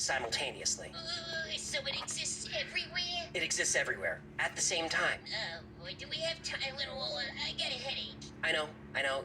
simultaneously. So it exists everywhere? It exists everywhere, at the same time. Oh, boy, do we have time? I got a headache. I know.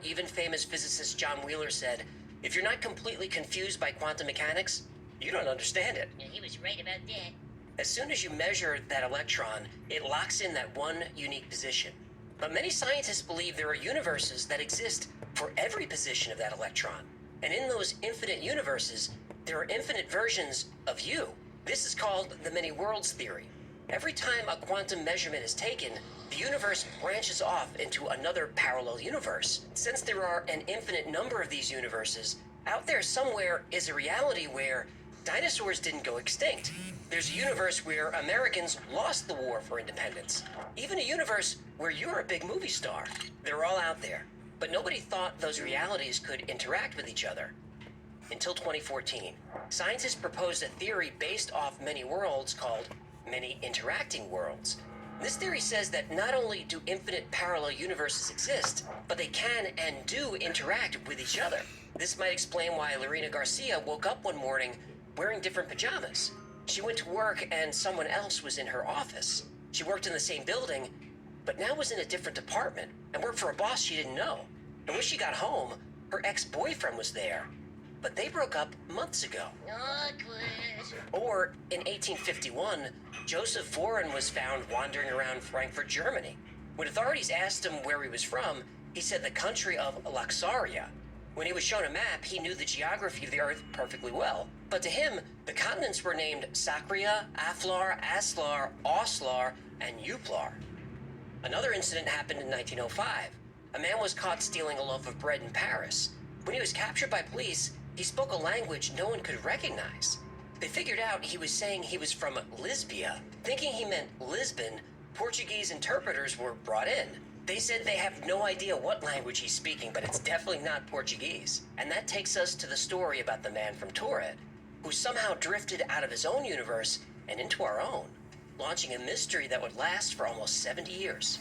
Even famous physicist John Wheeler said, if you're not completely confused by quantum mechanics, you don't understand it. Yeah, he was right about that. As soon as you measure that electron, it locks in that one unique position. But many scientists believe there are universes that exist for every position of that electron. And in those infinite universes, there are infinite versions of you. This is called the many worlds theory. Every time a quantum measurement is taken, the universe branches off into another parallel universe. Since there are an infinite number of these universes, out there somewhere is a reality where dinosaurs didn't go extinct. There's a universe where Americans lost the war for independence. Even a universe where you're a big movie star. They're all out there. But nobody thought those realities could interact with each other. Until 2014, scientists proposed a theory based off many worlds called many interacting worlds. This theory says that not only do infinite parallel universes exist, but they can and do interact with each other. This might explain why Lorena Garcia woke up one morning wearing different pajamas. She went to work and someone else was in her office. She worked in the same building, but now was in a different department and worked for a boss she didn't know. And when she got home, her ex-boyfriend was there, but they broke up months ago. Awkward. Or in 1851, Joseph Foran was found wandering around Frankfurt, Germany. When authorities asked him where he was from, he said the country of Laxaria. When he was shown a map, he knew the geography of the Earth perfectly well. But to him, the continents were named Sakria, Aflar, Aslar, Oslar, and Uplar. Another incident happened in 1905. A man was caught stealing a loaf of bread in Paris. When he was captured by police, he spoke a language no one could recognize. They figured out he was saying he was from Lisbia. Thinking he meant Lisbon, Portuguese interpreters were brought in. They said they have no idea what language he's speaking, but it's definitely not Portuguese. And that takes us to the story about the man from Torred, who somehow drifted out of his own universe and into our own, launching a mystery that would last for almost 70 years.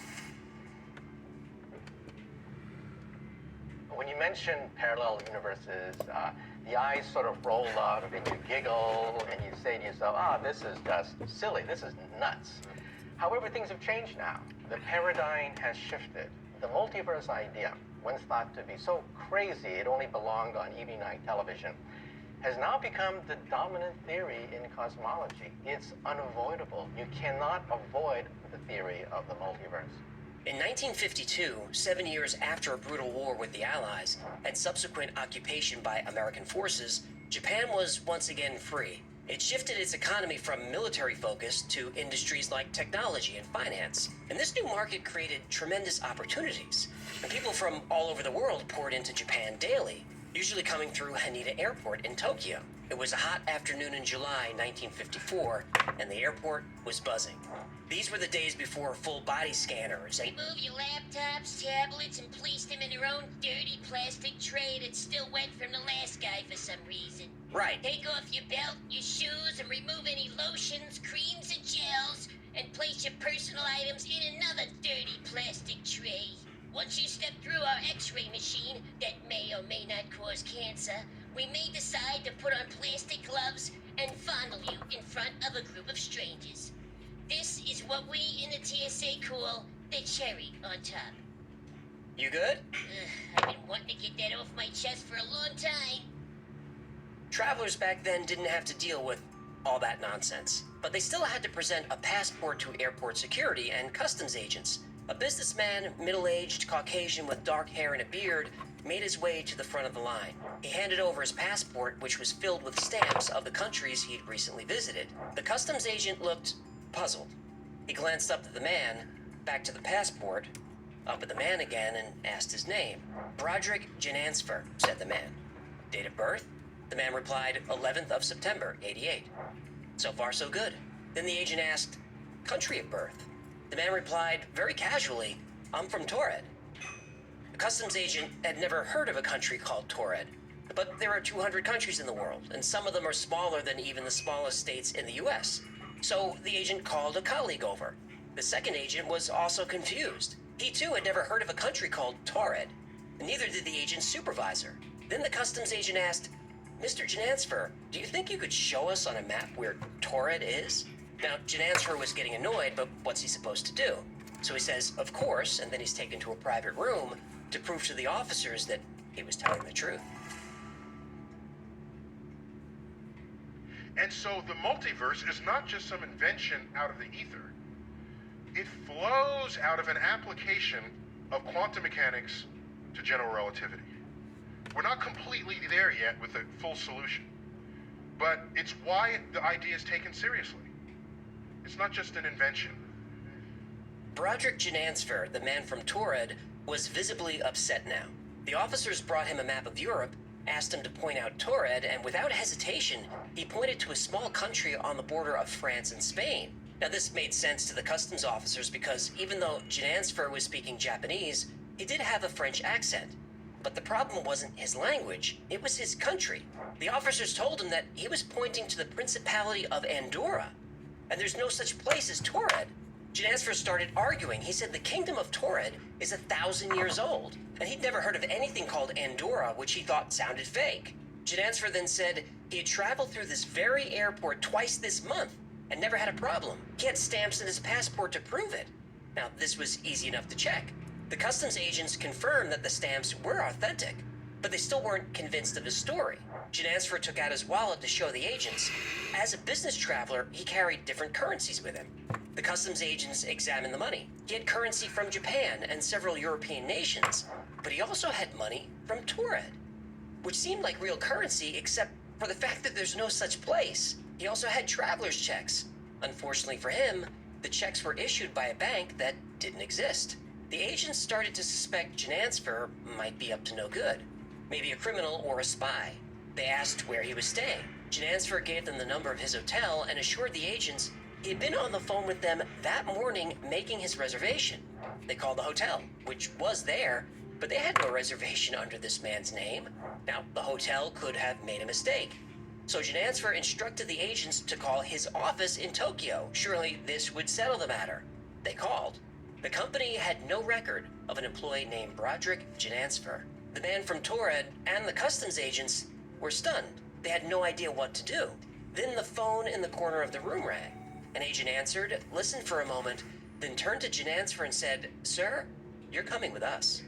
When you mention parallel universes, the eyes sort of roll up and you giggle and you say to yourself, this is just silly, this is nuts. However, things have changed now. The paradigm has shifted. The multiverse idea, once thought to be so crazy it only belonged on evening night television, has now become the dominant theory in cosmology. It's unavoidable. You cannot avoid the theory of the multiverse. In 1952, 7 years after a brutal war with the Allies and subsequent occupation by American forces, Japan was once again free. It shifted its economy from military focus to industries like technology and finance. And this new market created tremendous opportunities. And people from all over the world poured into Japan daily, usually coming through Haneda Airport in Tokyo. It was a hot afternoon in July 1954, and the airport was buzzing. These were the days before full body scanners and Remove your laptops, tablets, and place them in their own dirty plastic tray that's still wet from the last guy for some reason. Right. Take off your belt, your shoes, and remove any lotions, creams, and gels, and place your personal items in another dirty plastic tray. Once you step through our x-ray machine that may or may not cause cancer, we may decide to put on plastic gloves and fondle you in front of a group of strangers. This is what we in the TSA call the cherry on top. You good? I've been wanting to get that off my chest for a long time. Travelers back then didn't have to deal with all that nonsense, but they still had to present a passport to airport security and customs agents. A businessman, middle-aged Caucasian with dark hair and a beard, made his way to the front of the line. He handed over his passport, which was filled with stamps of the countries he'd recently visited. The customs agent looked puzzled. He glanced up at the man, back to the passport, up at the man again, and asked his name. Broderick Janansfer, said the man. Date of birth? The man replied, 11th of September, 88. So far, so good. Then the agent asked, country of birth? The man replied, very casually, I'm from Torred. The customs agent had never heard of a country called Torred, but there are 200 countries in the world, and some of them are smaller than even the smallest states in the U.S. So the agent called a colleague over. The second agent was also confused. He too had never heard of a country called Torred. Neither did the agent's supervisor. Then the customs agent asked, Mr. Janansfer, do you think you could show us on a map where Torred is? Now, Janansfer was getting annoyed, but what's he supposed to do? So he says, of course, and then he's taken to a private room to prove to the officers that he was telling the truth. And so the multiverse is not just some invention out of the ether. It flows out of an application of quantum mechanics to general relativity. We're not completely there yet with a full solution, but it's why the idea is taken seriously. It's not just an invention. Broderick Janansfer, the man from Torred, was visibly upset now. The officers brought him a map of Europe, asked him to point out Torred, and without hesitation, he pointed to a small country on the border of France and Spain. Now, this made sense to the customs officers because even though Janansfer was speaking Japanese, he did have a French accent. But the problem wasn't his language, it was his country. The officers told him that he was pointing to the Principality of Andorra, and there's no such place as Torred. Janansfer started arguing. He said the kingdom of Torred is 1,000 years old, and he'd never heard of anything called Andorra, which he thought sounded fake. Janansfer then said he had traveled through this very airport twice this month and never had a problem. He had stamps in his passport to prove it. Now, this was easy enough to check. The customs agents confirmed that the stamps were authentic, but they still weren't convinced of his story. Janansfer took out his wallet to show the agents. As a business traveler, he carried different currencies with him. The customs agents examined the money. He had currency from Japan and several European nations, but he also had money from Torred, which seemed like real currency except for the fact that there's no such place. He also had traveler's checks. Unfortunately for him, the checks were issued by a bank that didn't exist. The agents started to suspect Janansfer might be up to no good, maybe a criminal or a spy. They asked where he was staying. Janansfer gave them the number of his hotel and assured the agents he had been on the phone with them that morning making his reservation. They called the hotel, which was there, but they had no reservation under this man's name. Now, the hotel could have made a mistake. So Janansfer instructed the agents to call his office in Tokyo. Surely this would settle the matter. They called. The company had no record of an employee named Broderick Janansfer. The man from Torred and the customs agents were stunned. They had no idea what to do. Then the phone in the corner of the room rang. An agent answered, listened for a moment, then turned to Janansfer and said, "Sir, you're coming with us."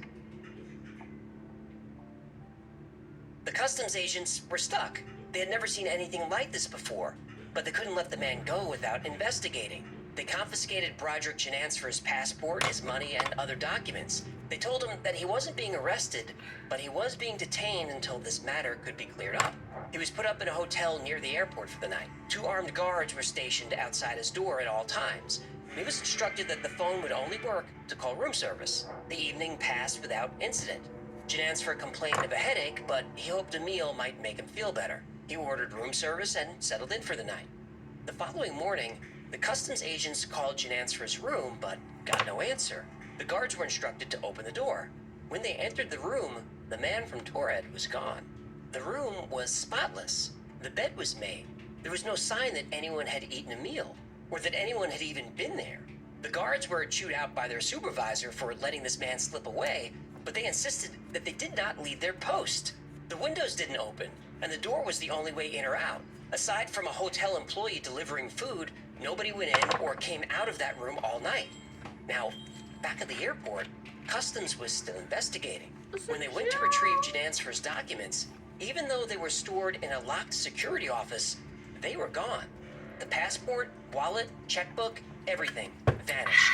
The customs agents were stuck. They had never seen anything like this before, but they couldn't let the man go without investigating. They confiscated Broderick Janansfer's passport, his money, and other documents. They told him that he wasn't being arrested, but he was being detained until this matter could be cleared up. He was put up in a hotel near the airport for the night. 2 armed guards were stationed outside his door at all times. He was instructed that the phone would only work to call room service. The evening passed without incident. Janansfer complained of a headache, but he hoped a meal might make him feel better. He ordered room service and settled in for the night. The following morning, the customs agents called Janansfer's room, but got no answer. The guards were instructed to open the door. When they entered the room, the man from Torred was gone. The room was spotless. The bed was made. There was no sign that anyone had eaten a meal, or that anyone had even been there. The guards were chewed out by their supervisor for letting this man slip away, but they insisted that they did not leave their post. The windows didn't open, and the door was the only way in or out. Aside from a hotel employee delivering food, nobody went in or came out of that room all night. Now, back at the airport, Customs was still investigating. When they went to retrieve Janansfer's documents, even though they were stored in a locked security office, they were gone. The passport, wallet, checkbook, everything vanished.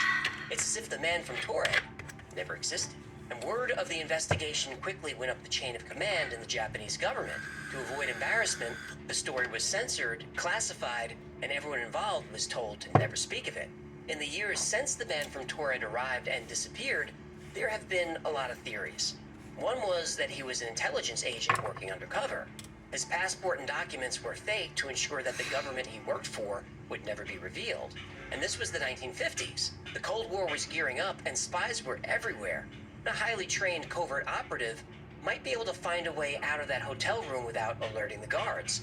It's as if the man from Torred never existed. And word of the investigation quickly went up the chain of command in the Japanese government. To avoid embarrassment, the story was censored, classified, and everyone involved was told to never speak of it. In the years since the man from Torred arrived and disappeared, there have been a lot of theories. One was that he was an intelligence agent working undercover. His passport and documents were fake to ensure that the government he worked for would never be revealed. And this was the 1950s. The Cold War was gearing up and spies were everywhere. A highly trained covert operative might be able to find a way out of that hotel room without alerting the guards.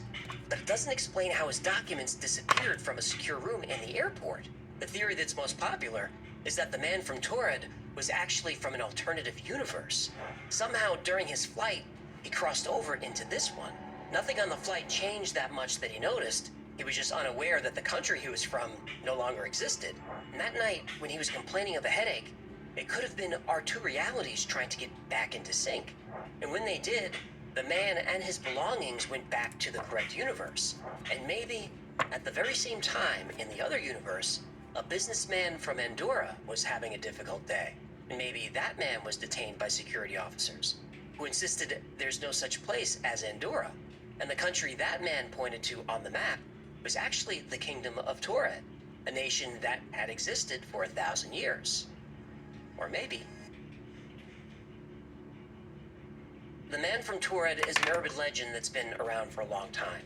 But it doesn't explain how his documents disappeared from a secure room in the airport. The theory that's most popular is that the man from Torred was actually from an alternative universe. Somehow, during his flight, he crossed over into this one. Nothing on the flight changed that much that he noticed. He was just unaware that the country he was from no longer existed. And that night, when he was complaining of a headache, it could have been our two realities trying to get back into sync. And when they did, the man and his belongings went back to the correct universe. And maybe, at the very same time, in the other universe, a businessman from Andorra was having a difficult day. And maybe that man was detained by security officers, who insisted there's no such place as Andorra. And the country that man pointed to on the map was actually the Kingdom of Torred, a nation that had existed for 1,000 years. Or maybe. The Man from Torred is an urban legend that's been around for a long time.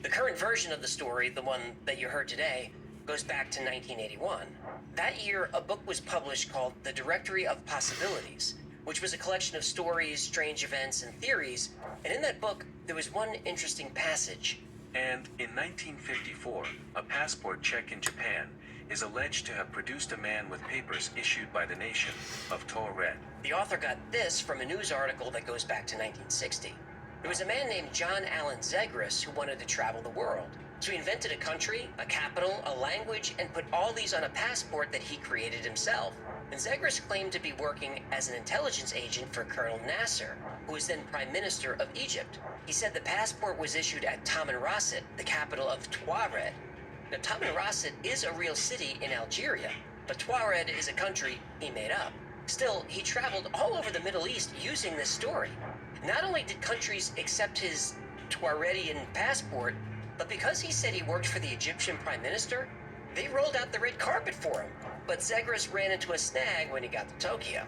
The current version of the story, the one that you heard today, goes back to 1981. That year, a book was published called The Directory of Possibilities, which was a collection of stories, strange events, and theories, and in that book, there was one interesting passage. And in 1954, a passport check in Japan is alleged to have produced a man with papers issued by the nation of Torred. The author got this from a news article that goes back to 1960. There was a man named John Allen Zegras who wanted to travel the world. So he invented a country, a capital, a language, and put all these on a passport that he created himself. And Zegras claimed to be working as an intelligence agent for Colonel Nasser, who was then Prime Minister of Egypt. He said the passport was issued at Tamanrasset, the capital of Tuareg. Now, Tamanrasset is a real city in Algeria, but Tuareg is a country he made up. Still, he traveled all over the Middle East using this story. Not only did countries accept his Tuaredian passport, but because he said he worked for the Egyptian Prime Minister, they rolled out the red carpet for him. But Zegras ran into a snag when he got to Tokyo.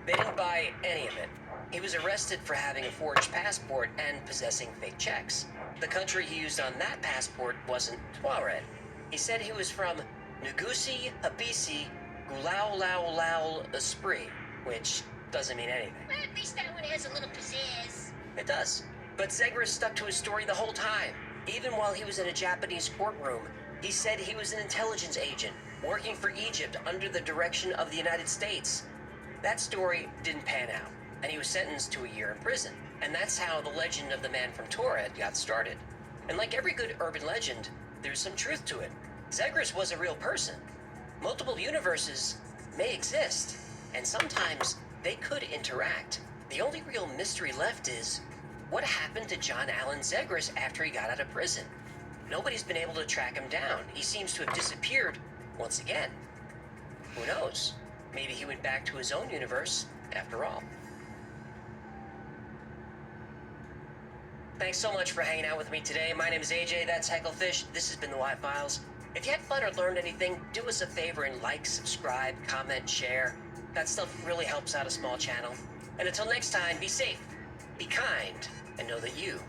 They didn't buy any of it. He was arrested for having a forged passport and possessing fake checks. The country he used on that passport wasn't Tuareg. He said he was from Ngusi Habisi Gulau Lau Lau Esprit, which doesn't mean anything. Well, at least that one has a little pizzazz. It does. But Zegras stuck to his story the whole time. Even while he was in a Japanese courtroom, he said he was an intelligence agent working for Egypt under the direction of the United States. That story didn't pan out, and he was sentenced to a year in prison. And that's how the legend of the Man from Torred got started. And like every good urban legend, there's some truth to it. Zegras was a real person. Multiple universes may exist, and sometimes they could interact. The only real mystery left is, what happened to John Allen Zegras after he got out of prison? Nobody's been able to track him down. He seems to have disappeared once again. Who knows? Maybe he went back to his own universe after all. Thanks so much for hanging out with me today. My name is AJ, that's Hecklefish. This has been the Y-Files. If you had fun or learned anything, do us a favor and like, subscribe, comment, share. That stuff really helps out a small channel. And until next time, be safe, be kind, and know that you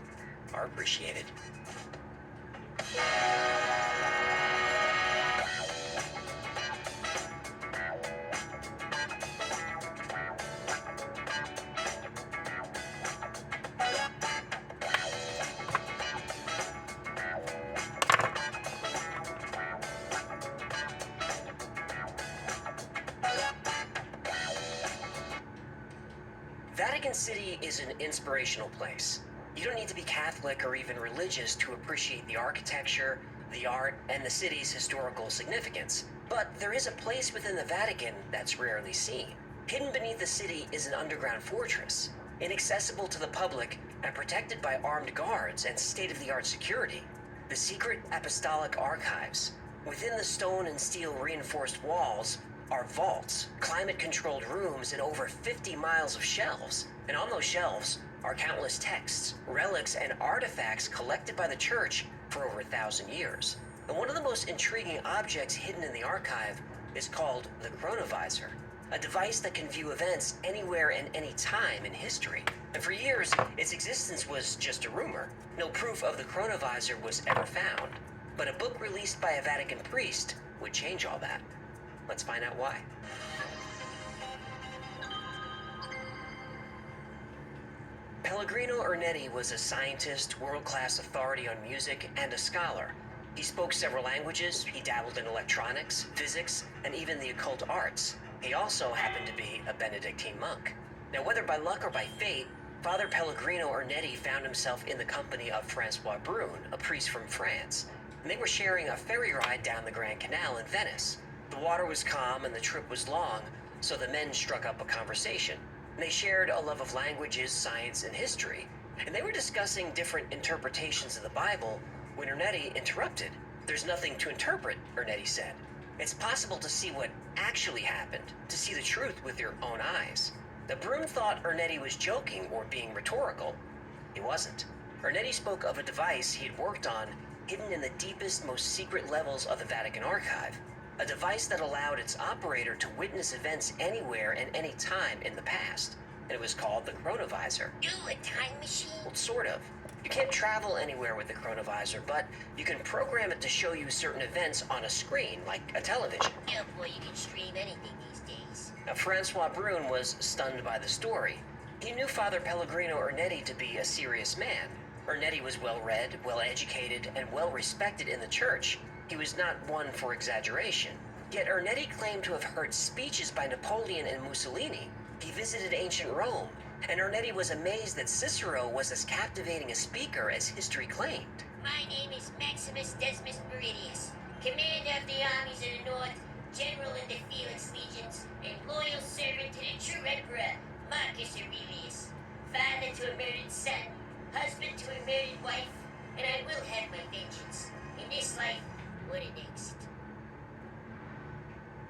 are appreciated. Vatican City is an inspirational place. You don't need to be Catholic or even religious to appreciate the architecture, the art, and the city's historical significance. But there is a place within the Vatican that's rarely seen. Hidden beneath the city is an underground fortress, inaccessible to the public and protected by armed guards and state-of-the-art security. The secret apostolic archives. Within the stone and steel reinforced walls are vaults, climate-controlled rooms, and over 50 miles of shelves. And on those shelves are countless texts, relics, and artifacts collected by the church for over 1,000 years. And one of the most intriguing objects hidden in the archive is called the chronovisor, a device that can view events anywhere and any time in history. And for years, its existence was just a rumor. No proof of the chronovisor was ever found. But a book released by a Vatican priest would change all that. Let's find out why. Pellegrino Ernetti was a scientist, world-class authority on music, and a scholar. He spoke several languages, he dabbled in electronics, physics, and even the occult arts. He also happened to be a Benedictine monk. Now, whether by luck or by fate, Father Pellegrino Ernetti found himself in the company of Francois Brune, a priest from France, and they were sharing a ferry ride down the Grand Canal in Venice. The water was calm and the trip was long, so the men struck up a conversation. They shared a love of languages, science, and history, and they were discussing different interpretations of the Bible when Ernetti interrupted. "There's nothing to interpret," Ernetti said. "It's possible to see what actually happened, to see the truth with your own eyes." Now, Brune thought Ernetti was joking or being rhetorical. He wasn't. Ernetti spoke of a device he had worked on hidden in the deepest, most secret levels of the Vatican archive. A device that allowed its operator to witness events anywhere and any time in the past. And it was called the chronovisor. Ooh, a time machine? Well, sort of. You can't travel anywhere with the chronovisor, but you can program it to show you certain events on a screen, like a television. Oh boy, you can stream anything these days. Now, Francois Brune was stunned by the story. He knew Father Pellegrino Ernetti to be a serious man. Ernetti was well-read, well-educated, and well-respected in the church. He was not one for exaggeration. Yet Ernetti claimed to have heard speeches by Napoleon and Mussolini. He visited ancient Rome, and Ernetti was amazed that Cicero was as captivating a speaker as history claimed. My name is Maximus Decimus Meridius, commander of the armies of the north, general in the Felix legions, and loyal servant to the true emperor, Marcus Aurelius. Father to a murdered son, husband to a murdered wife, and I will have my vengeance. In this life, or the next.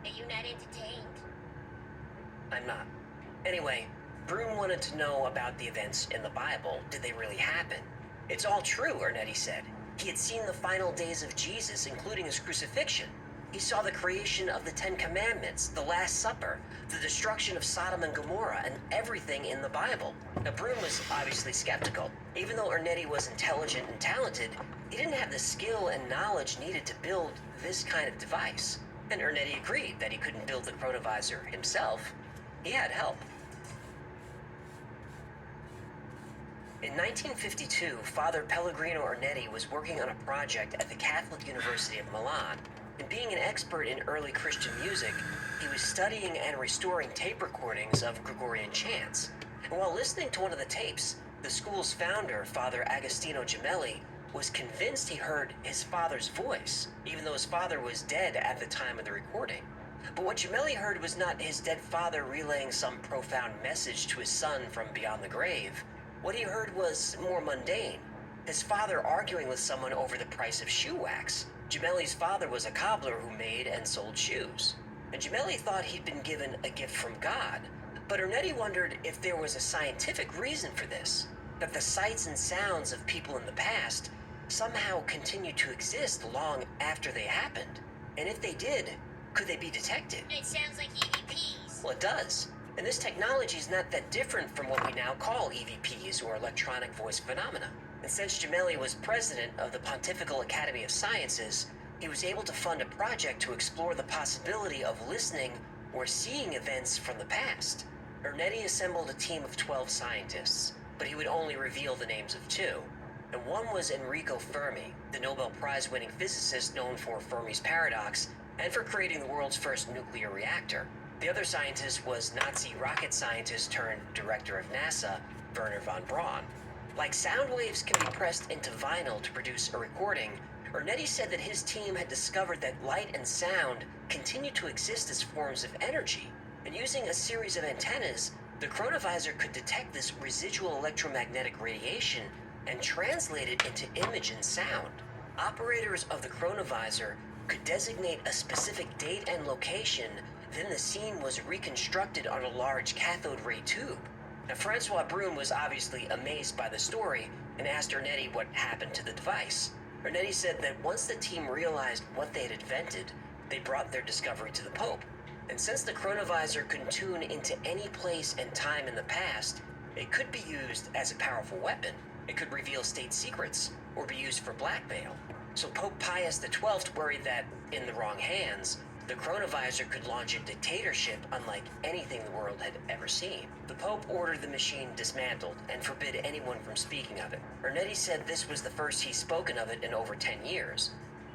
Are you not entertained? I'm not. Anyway, Brune wanted to know about the events in the Bible. Did they really happen? "It's all true," Ernetti said. He had seen the final days of Jesus, including his crucifixion. He saw the creation of the Ten Commandments, the Last Supper, the destruction of Sodom and Gomorrah, and everything in the Bible. Now, Brune was obviously skeptical. Even though Ernetti was intelligent and talented, he didn't have the skill and knowledge needed to build this kind of device. And Ernetti agreed that he couldn't build the chronovisor himself. He had help. In 1952, Father Pellegrino Ernetti was working on a project at the Catholic University of Milan. And being an expert in early Christian music, he was studying and restoring tape recordings of Gregorian chants. And while listening to one of the tapes, the school's founder, Father Agostino Gemelli, was convinced he heard his father's voice, even though his father was dead at the time of the recording. But what Gemelli heard was not his dead father relaying some profound message to his son from beyond the grave. What he heard was more mundane. His father arguing with someone over the price of shoe wax. Gemelli's father was a cobbler who made and sold shoes. And Gemelli thought he'd been given a gift from God. But Ernetti wondered if there was a scientific reason for this, that the sights and sounds of people in the past somehow continued to exist long after they happened. And if they did, could they be detected? It sounds like EVPs. Well, it does. And this technology is not that different from what we now call EVPs, or electronic voice phenomena. And since Gemelli was president of the Pontifical Academy of Sciences, he was able to fund a project to explore the possibility of listening or seeing events from the past. Ernetti assembled a team of 12 scientists, but he would only reveal the names of 2. And one was Enrico Fermi, the Nobel Prize-winning physicist known for Fermi's paradox and for creating the world's first nuclear reactor. The other scientist was Nazi rocket scientist turned director of NASA, Wernher von Braun. Like sound waves can be pressed into vinyl to produce a recording, Ernetti said that his team had discovered that light and sound continue to exist as forms of energy. And using a series of antennas, the chronovisor could detect this residual electromagnetic radiation and translate it into image and sound. Operators of the chronovisor could designate a specific date and location, then the scene was reconstructed on a large cathode ray tube. Now, Francois Brune was obviously amazed by the story and asked Ernetti what happened to the device. Ernetti said that once the team realized what they had invented, they brought their discovery to the Pope. And since the chronovisor could tune into any place and time in the past, it could be used as a powerful weapon. It could reveal state secrets or be used for blackmail. So Pope Pius XII worried that, in the wrong hands, the chronovisor could launch a dictatorship unlike anything the world had ever seen. The Pope ordered the machine dismantled and forbid anyone from speaking of it. Ernetti said this was the first he's spoken of it in over 10 years.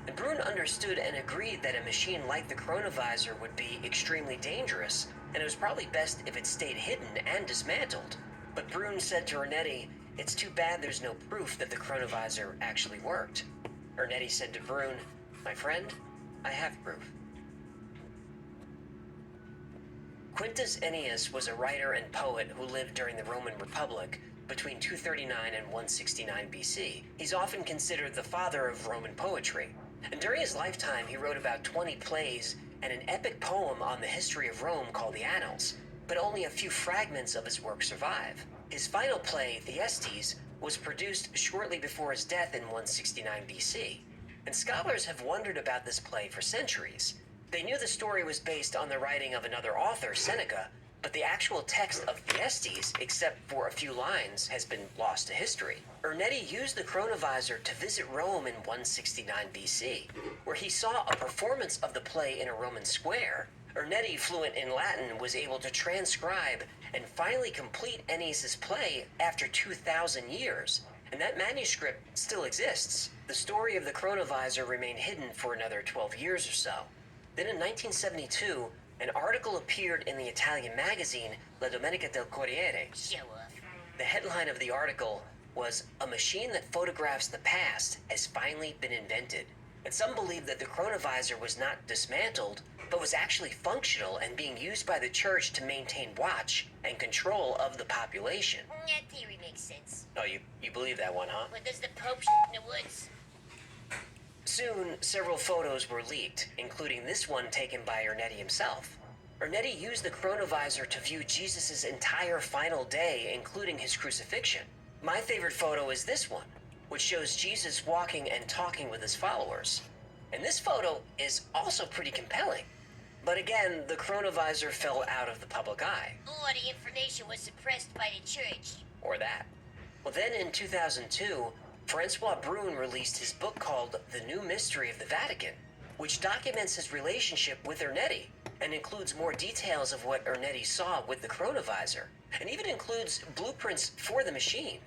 And Brune understood and agreed that a machine like the chronovisor would be extremely dangerous, and it was probably best if it stayed hidden and dismantled. But Brune said to Ernetti, "It's too bad there's no proof that the chronovisor actually worked." Ernetti said to Brune, "My friend, I have proof." Quintus Ennius was a writer and poet who lived during the Roman Republic between 239 and 169 BC. He's often considered the father of Roman poetry. And during his lifetime, he wrote about 20 plays and an epic poem on the history of Rome called the Annals, but only a few fragments of his work survive. His final play, Thyestes, was produced shortly before his death in 169 BC. And scholars have wondered about this play for centuries. They knew the story was based on the writing of another author, Seneca, but the actual text of Thyestes, except for a few lines, has been lost to history. Ernetti used the chronovisor to visit Rome in 169 BC, where he saw a performance of the play in a Roman square. Ernetti, fluent in Latin, was able to transcribe and finally complete Ennius's play after 2,000 years, and that manuscript still exists. The story of the chronovisor remained hidden for another 12 years or so. Then in 1972, an article appeared in the Italian magazine La Domenica del Corriere. Show off. The headline of the article was, "A machine that photographs the past has finally been invented." And some believe that the chronovisor was not dismantled, but was actually functional and being used by the church to maintain watch and control of the population. That theory makes sense. Oh, you believe that one, huh? But does the Pope in the woods? Soon, several photos were leaked, including this one taken by Ernetti himself. Ernetti used the chronovisor to view Jesus' entire final day, including his crucifixion. My favorite photo is this one, which shows Jesus walking and talking with his followers. And this photo is also pretty compelling. But again, the chronovisor fell out of the public eye. Or the information was suppressed by the church. Or that. Well, then in 2002, Francois Brune released his book called The New Mystery of the Vatican, which documents his relationship with Ernetti and includes more details of what Ernetti saw with the chronovisor, and even includes blueprints for the machine.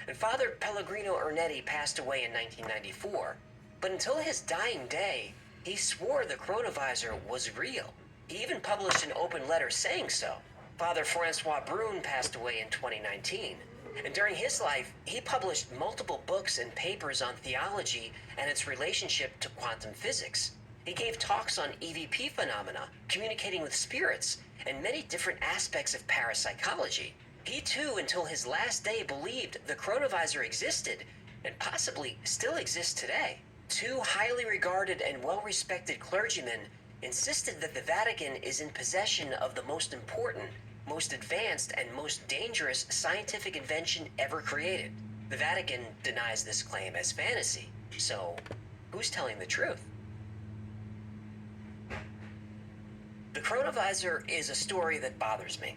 And Father Pellegrino Ernetti passed away in 1994, but until his dying day, he swore the chronovisor was real. He even published an open letter saying so. Father Francois Brune passed away in 2019. And during his life, he published multiple books and papers on theology and its relationship to quantum physics. He gave talks on EVP phenomena, communicating with spirits, and many different aspects of parapsychology. He too, until his last day, believed the chronovisor existed, and possibly still exists today. Two highly regarded and well-respected clergymen insisted that the Vatican is in possession of the most important, most advanced, and most dangerous scientific invention ever created. The Vatican denies this claim as fantasy. So, who's telling the truth? The chronovisor is a story that bothers me.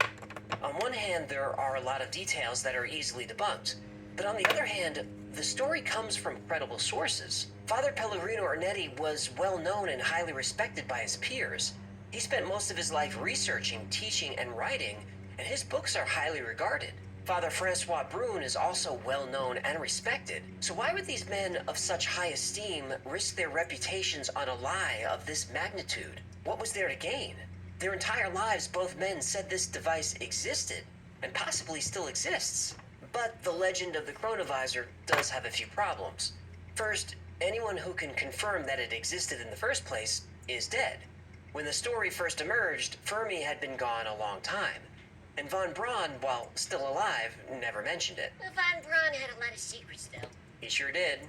On one hand, there are a lot of details that are easily debunked. But on the other hand, the story comes from credible sources. Father Pellegrino Ernetti was well known and highly respected by his peers. He spent most of his life researching, teaching, and writing, and his books are highly regarded. Father Francois Brune is also well known and respected, so why would these men of such high esteem risk their reputations on a lie of this magnitude? What was there to gain? Their entire lives, both men said this device existed, and possibly still exists. But the legend of the chronovisor does have a few problems. First, anyone who can confirm that it existed in the first place is dead. When the story first emerged, Fermi had been gone a long time, and von Braun, while still alive, never mentioned it. Well, Von Braun had a lot of secrets, though. He sure did.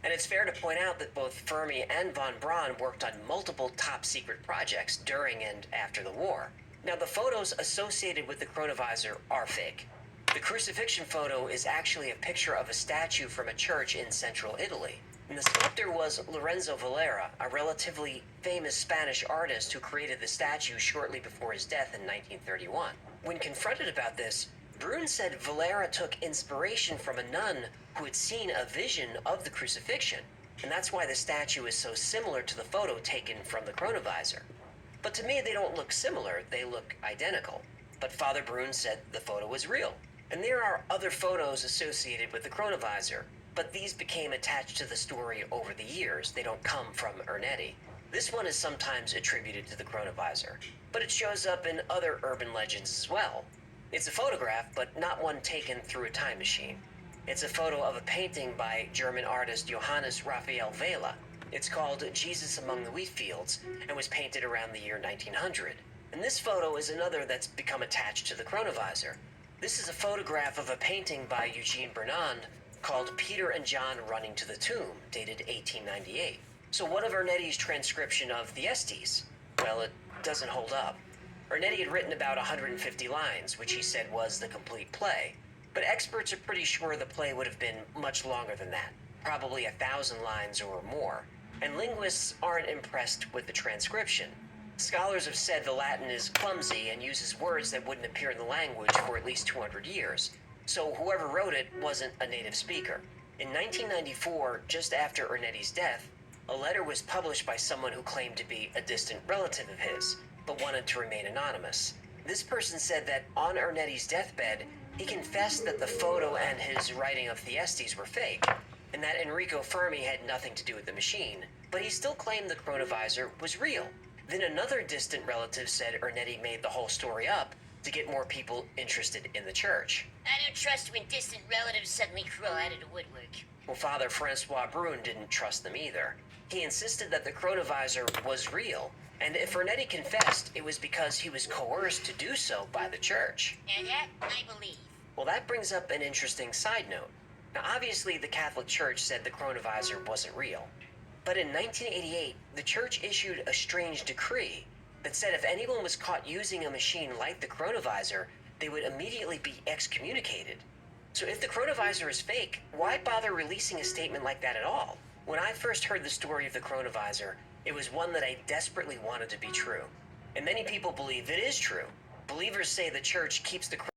And it's fair to point out that both Fermi and von Braun worked on multiple top-secret projects during and after the war. Now, the photos associated with the chronovisor are fake. The crucifixion photo is actually a picture of a statue from a church in central Italy. And the sculptor was Lorenzo Valera, a relatively famous Spanish artist who created the statue shortly before his death in 1931. When confronted about this, Brune said Valera took inspiration from a nun who had seen a vision of the crucifixion, and that's why the statue is so similar to the photo taken from the chronovisor. But to me, they don't look similar, they look identical. But Father Brune said the photo was real. And there are other photos associated with the chronovisor, but these became attached to the story over the years. They don't come from Ernetti. This one is sometimes attributed to the chronovisor, but it shows up in other urban legends as well. It's a photograph, but not one taken through a time machine. It's a photo of a painting by German artist Johannes Raphael Vela. It's called Jesus Among the Wheat Fields and was painted around the year 1900. And this photo is another that's become attached to the chronovisor. This is a photograph of a painting by Eugene Bernand called Peter and John Running to the Tomb, dated 1898. So what of Ernetti's transcription of the Estes? Well, it doesn't hold up. Ernetti had written about 150 lines, which he said was the complete play. But experts are pretty sure the play would have been much longer than that, probably 1,000 lines or more. And linguists aren't impressed with the transcription. Scholars have said the Latin is clumsy and uses words that wouldn't appear in the language for at least 200 years. So whoever wrote it wasn't a native speaker. In 1994, just after Ernetti's death, a letter was published by someone who claimed to be a distant relative of his, but wanted to remain anonymous. This person said that on Ernetti's deathbed, he confessed that the photo and his writing of Thyestes were fake, and that Enrico Fermi had nothing to do with the machine, but he still claimed the chronovisor was real. Then another distant relative said Ernetti made the whole story up to get more people interested in the church. I don't trust when distant relatives suddenly crawl out of the woodwork. Well, Father Francois Brune didn't trust them either. He insisted that the chronovisor was real, and if Ernetti confessed, it was because he was coerced to do so by the church. And that I believe. Well, that brings up an interesting side note. Now, obviously, the Catholic Church said the chronovisor wasn't real. But in 1988, the church issued a strange decree that said if anyone was caught using a machine like the chronovisor, they would immediately be excommunicated. So if the chronovisor is fake, why bother releasing a statement like that at all? When I first heard the story of the chronovisor, it was one that I desperately wanted to be true. And many people believe it is true. Believers say the church keeps the